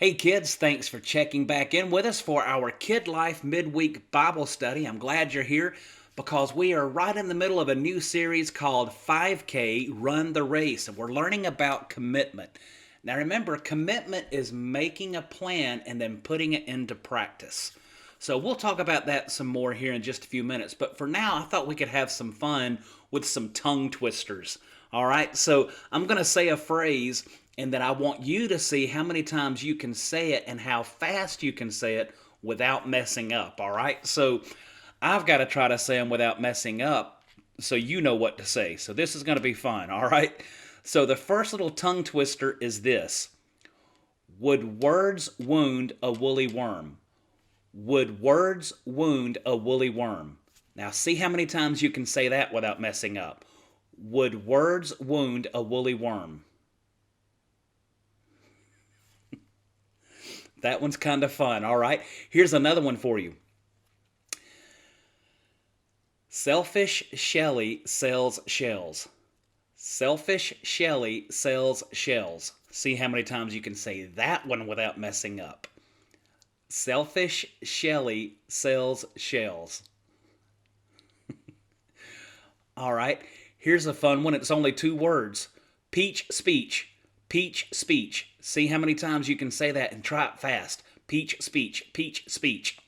Hey kids, thanks for checking back in with us for our Kid Life Midweek Bible Study. I'm glad you're here because we are right in the middle of a new series called 5K Run the Race, and we're learning about commitment. Now remember, commitment is making a plan and then putting it into practice. So we'll talk about that some more here in just a few minutes. But for now, I thought we could have some fun with some tongue twisters. All right, so I'm going to say a phrase and then I want you to see how many times you can say it and how fast you can say it without messing up. All right, so I've got to try to say them without messing up so you know what to say. So this is going to be fun. All right, so the first little tongue twister is this: would words wound a woolly worm? Would words wound a woolly worm? Now see how many times you can say that without messing up. Would words wound a woolly worm? That one's kind of fun. All right, here's another one for you. Selfish Shelly sells shells. Selfish Shelly sells shells. See how many times you can say that one without messing up. Selfish Shelly sells shells. All right, here's a fun one. It's only two words. Peach speech. Peach speech. See how many times you can say that and try it fast. Peach speech. Peach speech.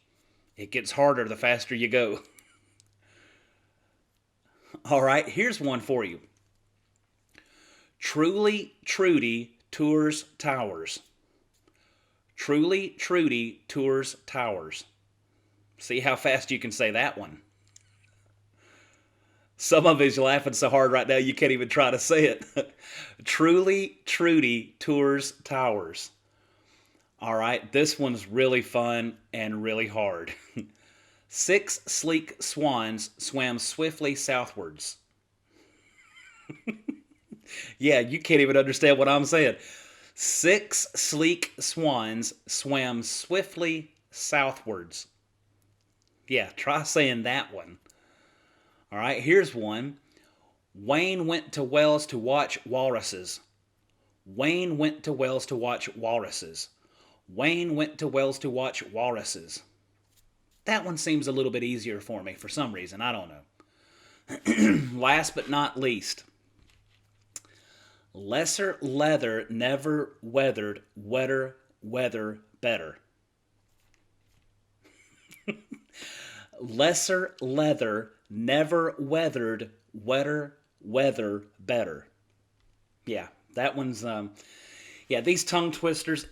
It gets harder the faster you go. All right, here's one for you. Truly Trudy tours towers. Truly Trudy tours towers. See how fast you can say that one. Some of you's laughing so hard right now you can't even try to say it. Truly Trudy tours towers. All right, this one's really fun and really hard. 6 sleek swans swam swiftly southwards. Yeah, you can't even understand what I'm saying. 6 sleek swans swam swiftly southwards. Yeah, try saying that one. All right, here's one. Wayne went to Wells to watch walruses. Wayne went to Wells to watch walruses. Wayne went to Wells to watch walruses. That one seems a little bit easier for me for some reason. I don't know. Last but not least. Lesser leather never weathered wetter weather better. Lesser leather never weathered wetter weather better. Yeah, that one's, these tongue twisters,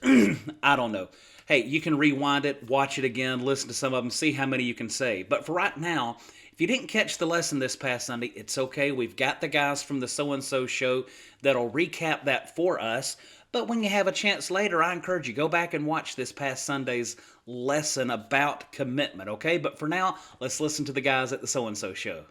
I don't know. Hey, you can rewind it, watch it again, listen to some of them, see how many you can say. But for right now, if you didn't catch the lesson this past Sunday, it's okay. We've got the guys from the So-and-So show that'll recap that for us. But when you have a chance later, I encourage you, go back and watch this past Sunday's lesson about commitment, okay? But for now, let's listen to the guys at the So-and-So show.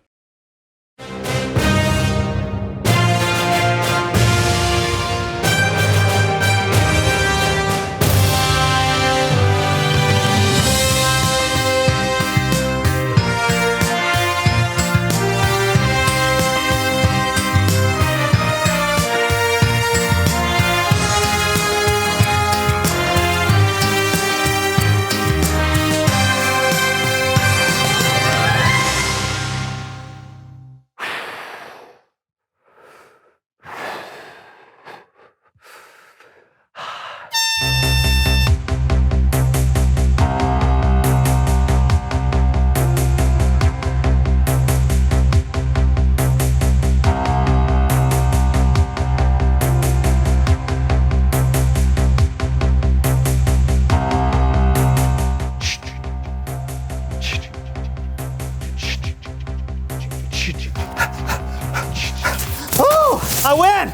I win!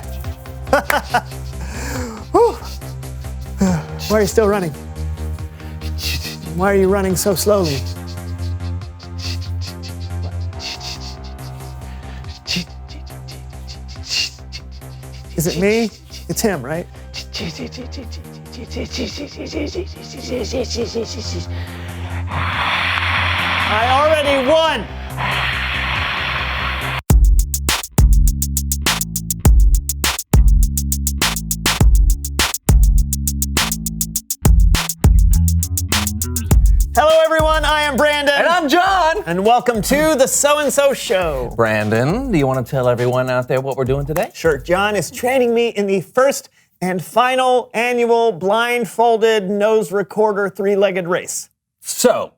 Why are you still running? Why are you running so slowly? Is it me? It's him, right? I already won! Hello, everyone. I am Brandon. And I'm John. And welcome to the So-and-So Show. Brandon, do you want to tell everyone out there what we're doing today? Sure. John is training me in the first and final annual blindfolded nose recorder three-legged race. So,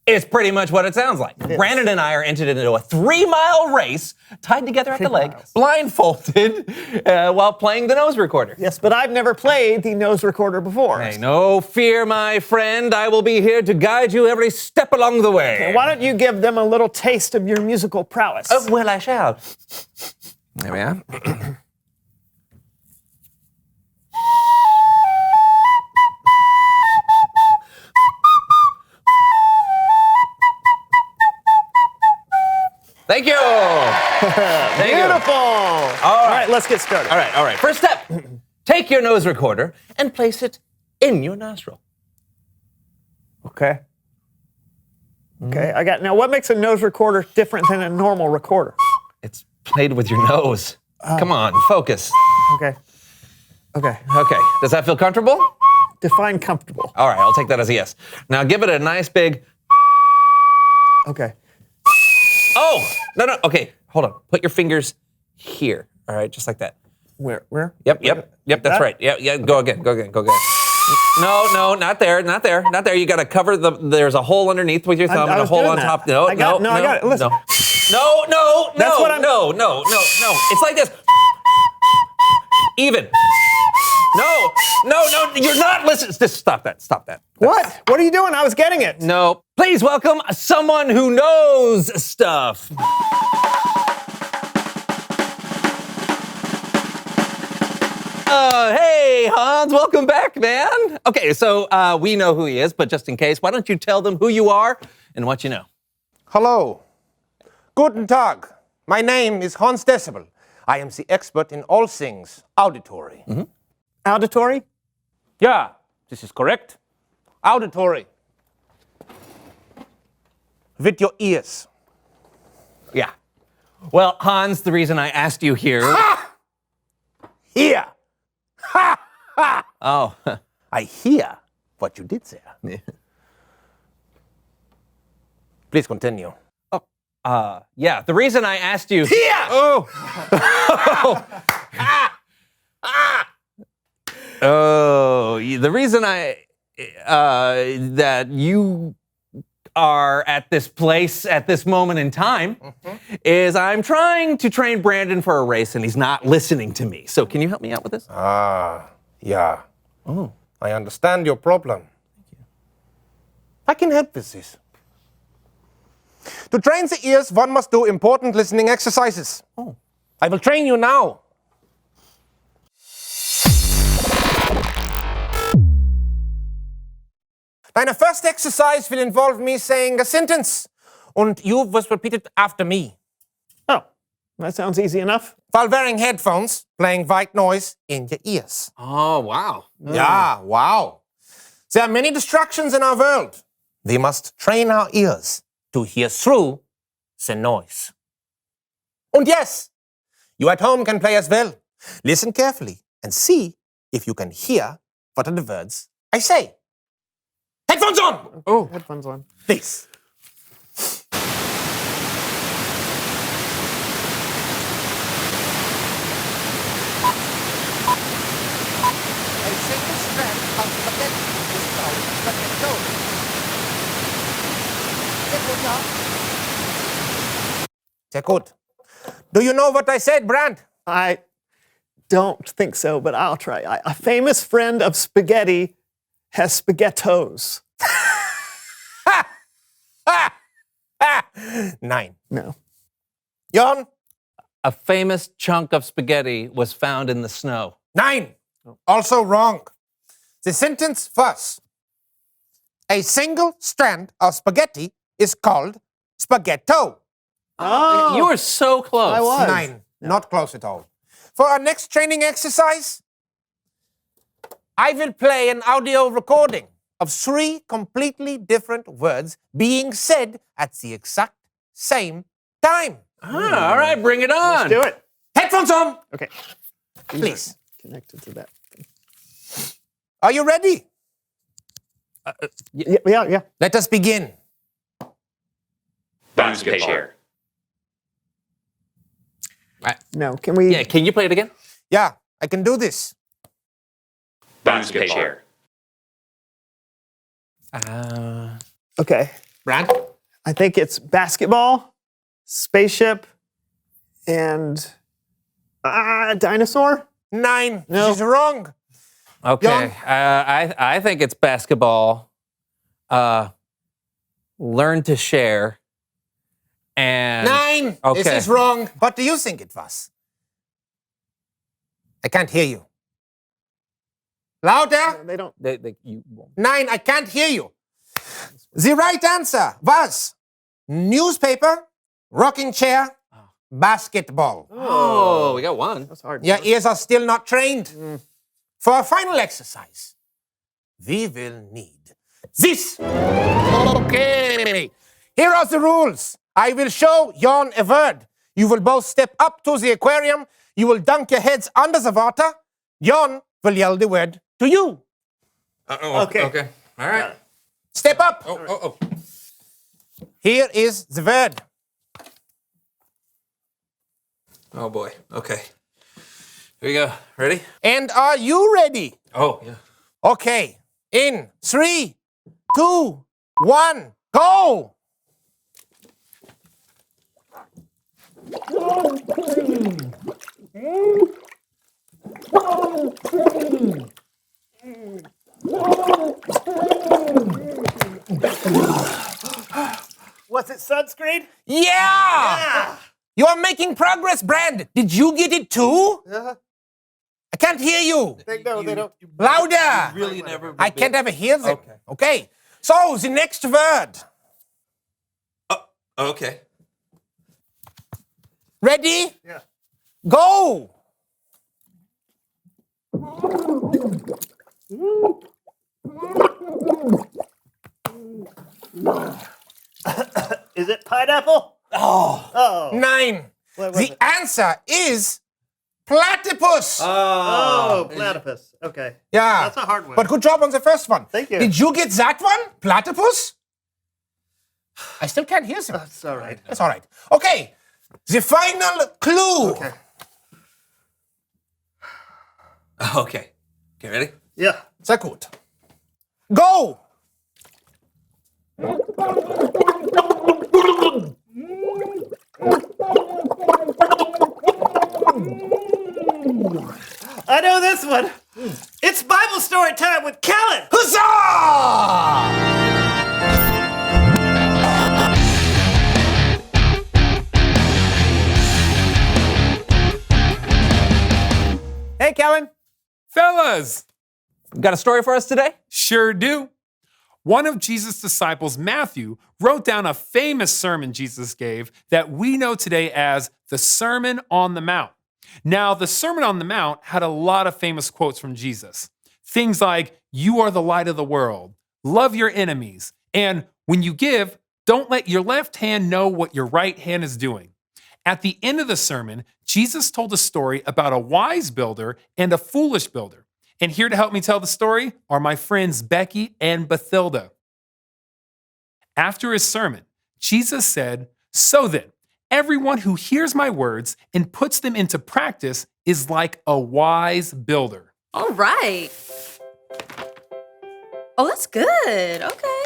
it's pretty much what it sounds like. Brandon and I are entered into a 3-mile race, tied together at the leg, blindfolded, while playing the nose recorder. Yes, but I've never played the nose recorder before. Hey, no fear, my friend. I will be here to guide you every step along the way. Okay, why don't you give them a little taste of your musical prowess? Well, I shall. There we are. Thank you. Thank you. Beautiful. All right, let's get started. All right. First step. Take your nose recorder and place it in your nostril. Okay. Okay, I got. Now, what makes a nose recorder different than a normal recorder? It's played with your nose. Come on, focus. Okay. Okay. Okay, does that feel comfortable? Define comfortable. All right, I'll take that as a yes. Now give it a nice big, Okay. oh, no, okay, hold on. Put your fingers here, all right, just like that. Where? Yep, that's that? right. Yeah, go again. No, not there. You gotta cover there's a hole underneath with your thumb and a was hole doing on that. top. I got it. Listen. No. That's what I'm- No. It's like this. Even. No, you're not listening. Just stop that. What? What are you doing? I was getting it. No. Please welcome someone who knows stuff. Hey, Hans, welcome back, man. Okay, so we know who he is, but just in case, why don't you tell them who you are and what you know? Hello. Guten Tag. My name is Hans Decibel. I am the expert in all things auditory. Auditory? Yeah, this is correct. Auditory. With your ears. Yeah. Well, Hans, the reason I asked you here. Here. Oh. I hear what you did there. Please continue. Yeah, the reason I asked you. Here! Oh, the reason that you are at this place at this moment in time is I'm trying to train Brandon for a race and he's not listening to me. So can you help me out with this? Yeah. Oh. I understand your problem. I can help with this. To train the ears, one must do important listening exercises. Oh. I will train you now. Deine first exercise will involve me saying a sentence, and you must repeat it after me. Oh, that sounds easy enough. While wearing headphones, playing white noise in your ears. Oh, wow. Yeah, wow. There are many distractions in our world. We must train our ears to hear through the noise. And yes, you at home can play as well. Listen carefully and see if you can hear what are the words I say. Headphones on! Oh, headphones on. Please. A single strand of spaghetti is called spaghetto. Sehr gut. Do you know what I said, Brand? I don't think so, but I'll try. A famous friend of spaghetti has spaghettos. Nine. No. Jon? A famous chunk of spaghetti was found in the snow. Nine. Also wrong. The sentence first. A single strand of spaghetti is called spaghetto. Oh, You were so close. I was. Nine. Not close at all. For our next training exercise, I will play an audio recording of 3 completely different words being said at the exact same time. All right, bring it on. Let's do it. Headphones on, Okay. please. Connected to that. Are you ready? Yeah. Let us begin. Basketball. No, can we? Yeah, can you play it again? Yeah, I can do this. Basketball. Okay. Brad? I think it's basketball, spaceship, and dinosaur. 9. No. This is wrong. Okay. I think it's basketball. Learn to share. And 9. Okay. This is wrong. What do you think it was? I can't hear you. Louder. They don't. you won't. 9. I can't hear you. The right answer was newspaper, rocking chair, basketball. Oh, we got one. That's hard. Your ears are still not trained. For our final exercise, we will need this. Okay. Here are the rules. I will show Jon a word. You will both step up to the aquarium. You will dunk your heads under the water. Jon will yell the word to you. Okay. Okay. All right. Step up. Oh. Here is the word. Oh boy. Okay. Here we go. Ready? And are you ready? Oh, yeah. Okay. In 3, 2, 1, go. Was it sunscreen? Yeah! You are making progress, Brand. Did you get it too? I can't hear you. No, they don't. Louder. Really never. I can't ever hear them. Okay. Okay. So, the next word. Okay. Ready? Yeah. Go. Is it pineapple? Oh. 9. What was The it? answer is platypus. Oh, platypus. Okay. Yeah. That's a hard one. But good job on the first one. Thank you. Did you get that one? Platypus? I still can't hear them. That's all right. That's all right. Okay. The final clue. Okay. Okay. Okay, ready? Yeah. Sehr gut. Go. I know this one. It's Bible story time with Kellen. Huzzah! Hey, Kellen. Fellas, Got a story for us today? sure do. One of Jesus' disciples, Matthew, wrote down a famous sermon Jesus gave that we know today as the Sermon on the Mount. Now, the Sermon on the Mount had a lot of famous quotes from Jesus. Things like, "You are the light of the world," "Love your enemies," and "When you give, don't let your left hand know what your right hand is doing." At the end of the sermon, Jesus told a story about a wise builder and a foolish builder. And here to help me tell the story are my friends Becky and Bathilda. After his sermon, Jesus said, "So then, everyone who hears my words and puts them into practice is like a wise builder." All right. Oh, that's good. Okay.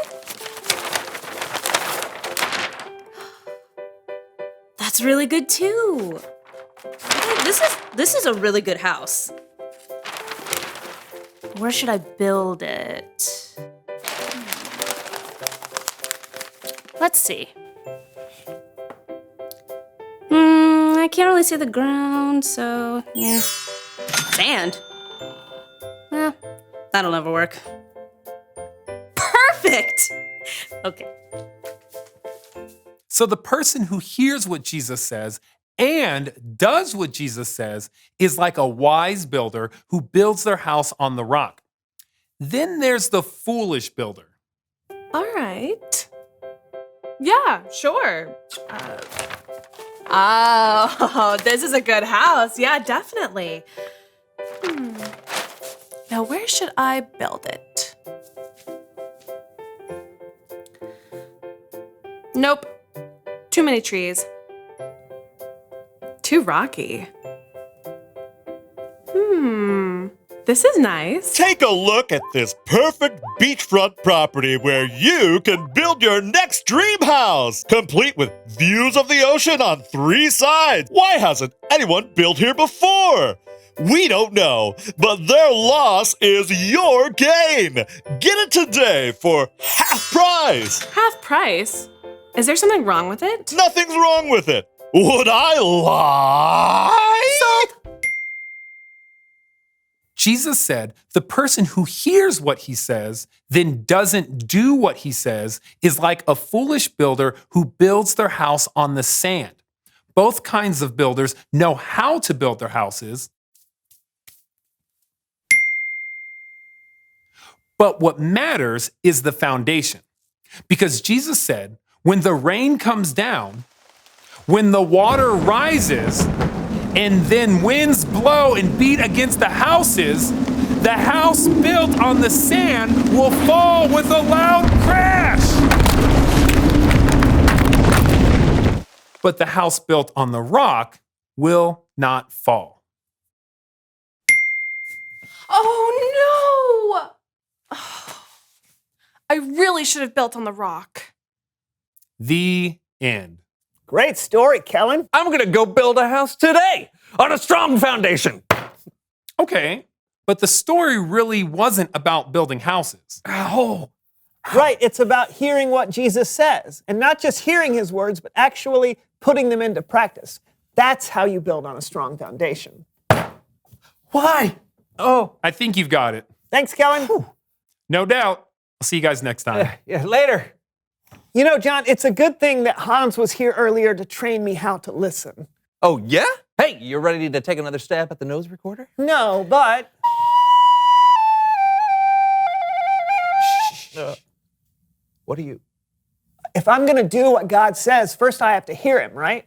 That's really good too. Okay, this is a really good house. Where should I build it? Let's see. I can't really see the ground, so yeah. Sand. That'll never work. Perfect! Okay. So the person who hears what Jesus says and does what Jesus says is like a wise builder who builds their house on the rock. Then there's the foolish builder. All right. Yeah, sure. Oh, this is a good house. Yeah, definitely. Now, where should I build it? Nope. Too many trees. Too rocky. This is nice. Take a look at this perfect beachfront property where you can build your next dream house, complete with views of the ocean on 3 sides. Why hasn't anyone built here before? We don't know, but their loss is your gain. Get it today for half price. Half price? Is there something wrong with it? Nothing's wrong with it. Would I lie? Sold. Jesus said the person who hears what he says, then doesn't do what he says, is like a foolish builder who builds their house on the sand. Both kinds of builders know how to build their houses. But what matters is the foundation. Because Jesus said, when the rain comes down, when the water rises, and then winds blow and beat against the houses, the house built on the sand will fall with a loud crash. But the house built on the rock will not fall. Oh no! I really should have built on the rock. The end. Great story, Kellen. I'm gonna go build a house today on a strong foundation. Okay, but the story really wasn't about building houses. Oh, Right, it's about hearing what Jesus says, and not just hearing his words, but actually putting them into practice. That's how you build on a strong foundation. why? Oh, I think you've got it. Thanks, Kellen. No doubt. I'll see you guys next time. yeah, later. You know, John, it's a good thing that Hans was here earlier to train me how to listen. Oh, yeah? Hey, you ready to take another stab at the nose recorder? No, but What are you? if I'm going to do what God says, first I have to hear him, right?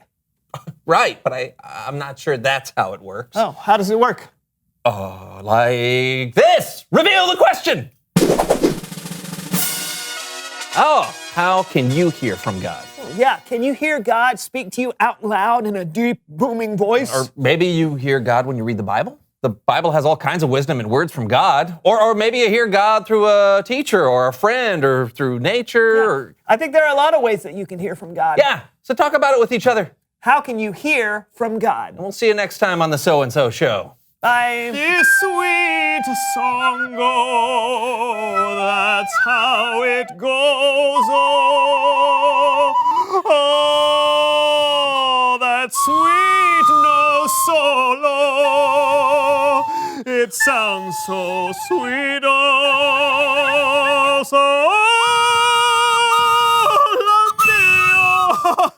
Right, but I'm not sure that's how it works. Oh, how does it work? Like this. Reveal the question. Oh, how can you hear from God? Yeah, can you hear God speak to you out loud in a deep, booming voice? Or maybe you hear God when you read the Bible. The Bible has all kinds of wisdom and words from God. Or maybe you hear God through a teacher or a friend or through nature. Yeah. Or I think there are a lot of ways that you can hear from God. yeah, so talk about it with each other. How can you hear from God? And we'll see you next time on the So and So Show. Bye. This sweet song, oh, that's how it goes, oh, oh, that sweet no solo, it sounds so sweet, oh, so lovely, oh.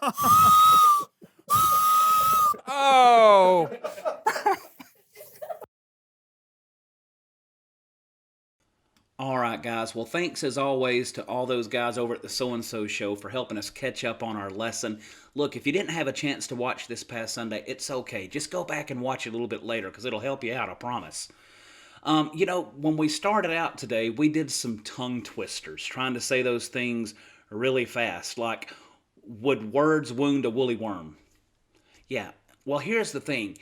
Oh. All right, guys. Well, thanks as always to all those guys over at the So and So Show for helping us catch up on our lesson. Look, if you didn't have a chance to watch this past Sunday, it's okay. Just go back and watch it a little bit later because it'll help you out, I promise. You know, when we started out today, we did some tongue twisters, trying to say those things really fast, like, would words wound a woolly worm? Yeah, well, here's the thing.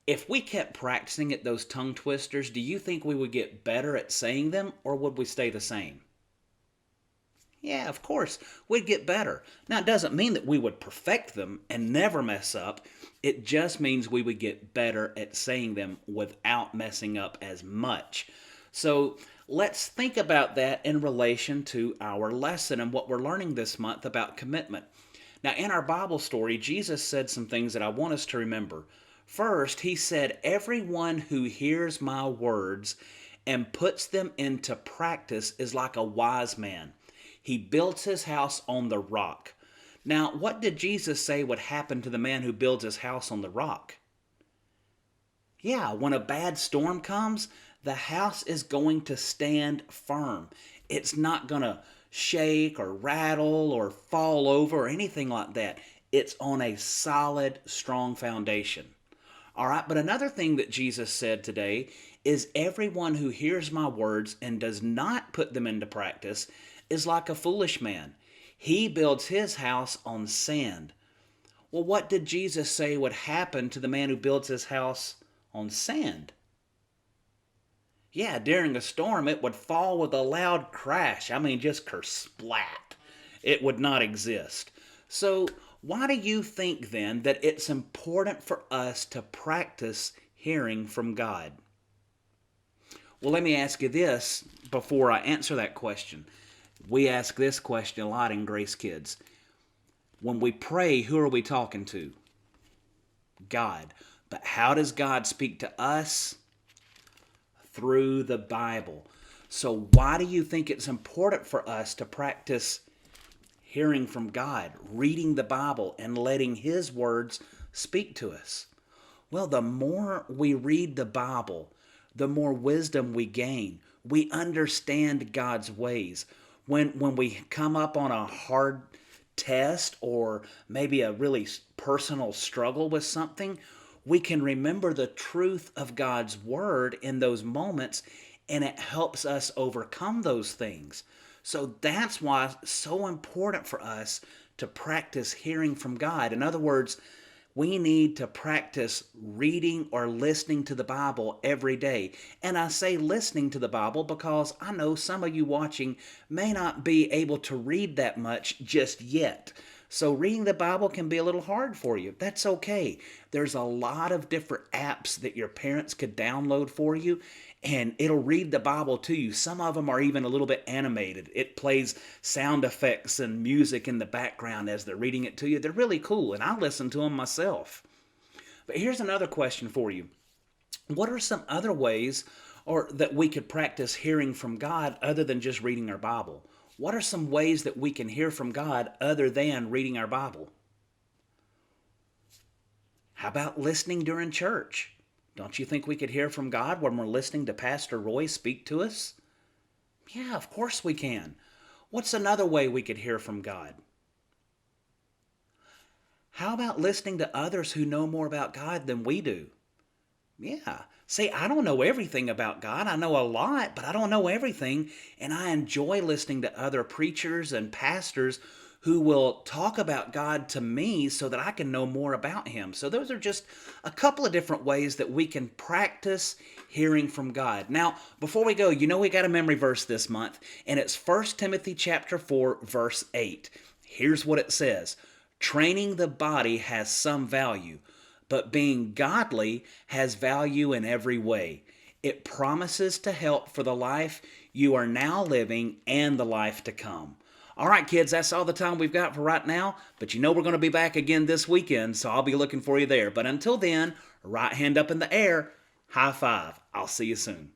If we kept practicing at those tongue twisters, do you think we would get better at saying them, or would we stay the same? Yeah, of course, we'd get better. Now, it doesn't mean that we would perfect them and never mess up. It just means we would get better at saying them without messing up as much. So let's think about that in relation to our lesson and what we're learning this month about commitment. Now, in our Bible story, Jesus said some things that I want us to remember. First, he said, everyone who hears my words and puts them into practice is like a wise man. He builds his house on the rock. Now, what did Jesus say would happen to the man who builds his house on the rock? Yeah, when a bad storm comes, the house is going to stand firm. It's not going to shake or rattle or fall over or anything like that. It's on a solid, strong foundation. All right, but another thing that Jesus said today is everyone who hears my words and does not put them into practice is like a foolish man. He builds his house on sand. Well, what did Jesus say would happen to the man who builds his house on sand? Yeah, during a storm, it would fall with a loud crash. I mean, just kersplat. It would not exist. So, why do you think then that it's important for us to practice hearing from God? Well, let me ask you this before I answer that question. We ask this question a lot in Grace Kids. When we pray, who are we talking to? God. But how does God speak to us? Through the Bible. So why do you think it's important for us to practice hearing from God, reading the Bible, and letting His words speak to us? Well, the more we read the Bible, the more wisdom we gain. We understand God's ways. When we come up on a hard test or maybe a really personal struggle with something, we can remember the truth of God's word in those moments, and it helps us overcome those things. So that's why it's so important for us to practice hearing from God. In other words, we need to practice reading or listening to the Bible every day. And I say listening to the Bible because I know some of you watching may not be able to read that much just yet. So reading the Bible can be a little hard for you. That's okay. There's a lot of different apps that your parents could download for you, and it'll read the Bible to you. Some of them are even a little bit animated. It plays sound effects and music in the background as they're reading it to you. They're really cool, and I listen to them myself. But here's another question for you. What are some other ways that we could practice hearing from God other than just reading our Bible? What are some ways that we can hear from God other than reading our Bible? How about listening during church? Don't you think we could hear from God when we're listening to Pastor Roy speak to us? Yeah, of course we can. What's another way we could hear from God? How about listening to others who know more about God than we do? Yeah. See, I don't know everything about God. I know a lot, but I don't know everything. And I enjoy listening to other preachers and pastors who will talk about God to me so that I can know more about Him. So those are just a couple of different ways that we can practice hearing from God. Now, before we go, we got a memory verse this month, and it's 1 Timothy chapter 4, verse 8. Here's what it says. Training the body has some value, but being godly has value in every way. It promises to help for the life you are now living and the life to come. All right, kids, that's all the time we've got for right now, but we're going to be back again this weekend, so I'll be looking for you there. But until then, right hand up in the air, high five. I'll see you soon.